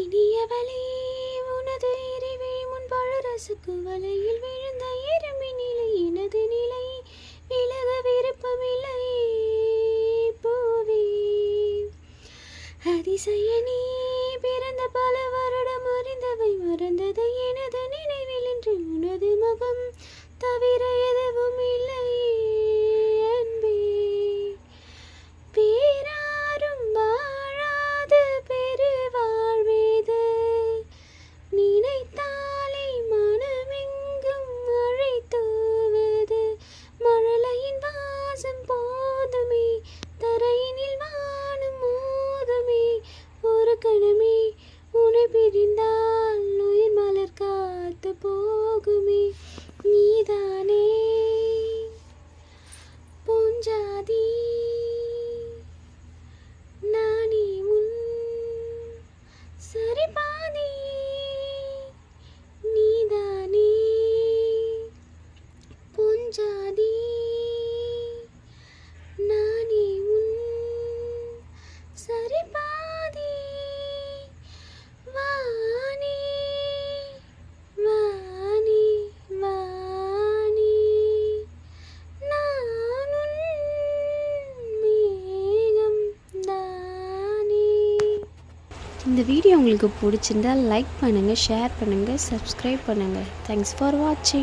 இனியவளே உனது இறைவி முன்பழரசுக்கு வலையில் விழுந்த எறும்பி நிலை எனது நிலை விலக விருப்பமில்லை பூவே அதிசயனே பிறந்த பல வருடம் அறிந்தவை மறந்தது எனது நினைவில் இன்று உனது முகம் தவிர எதுவும் இல்லை அன்பே பேராரும் வாழாத பெருவாழ்வேது நினைத்தாலே மனமெங்கும் மழை தூவது மழலையின் வாசம் போதுமே தரையினில் வானம் மோதுமே ஒரு கணமே உன்னை பிரிந்தால் உயிர் மலர் காத்து போகுமே நீதானே பூஞ்சாதி நானே உன் சரிபாதி நீதானே பூஞ்சாதி நானே உன் சரிபாதி வானே வானே வானே நான் உன் மேகம் தானே. இந்த வீடியோ உங்களுக்கு பிடிச்சிருந்தா லைக் பண்ணுங்கள், ஷேர் பண்ணுங்கள், சப்ஸ்கிரைப் பண்ணுங்கள். தேங்க்ஸ் ஃபார் வாட்சிங்.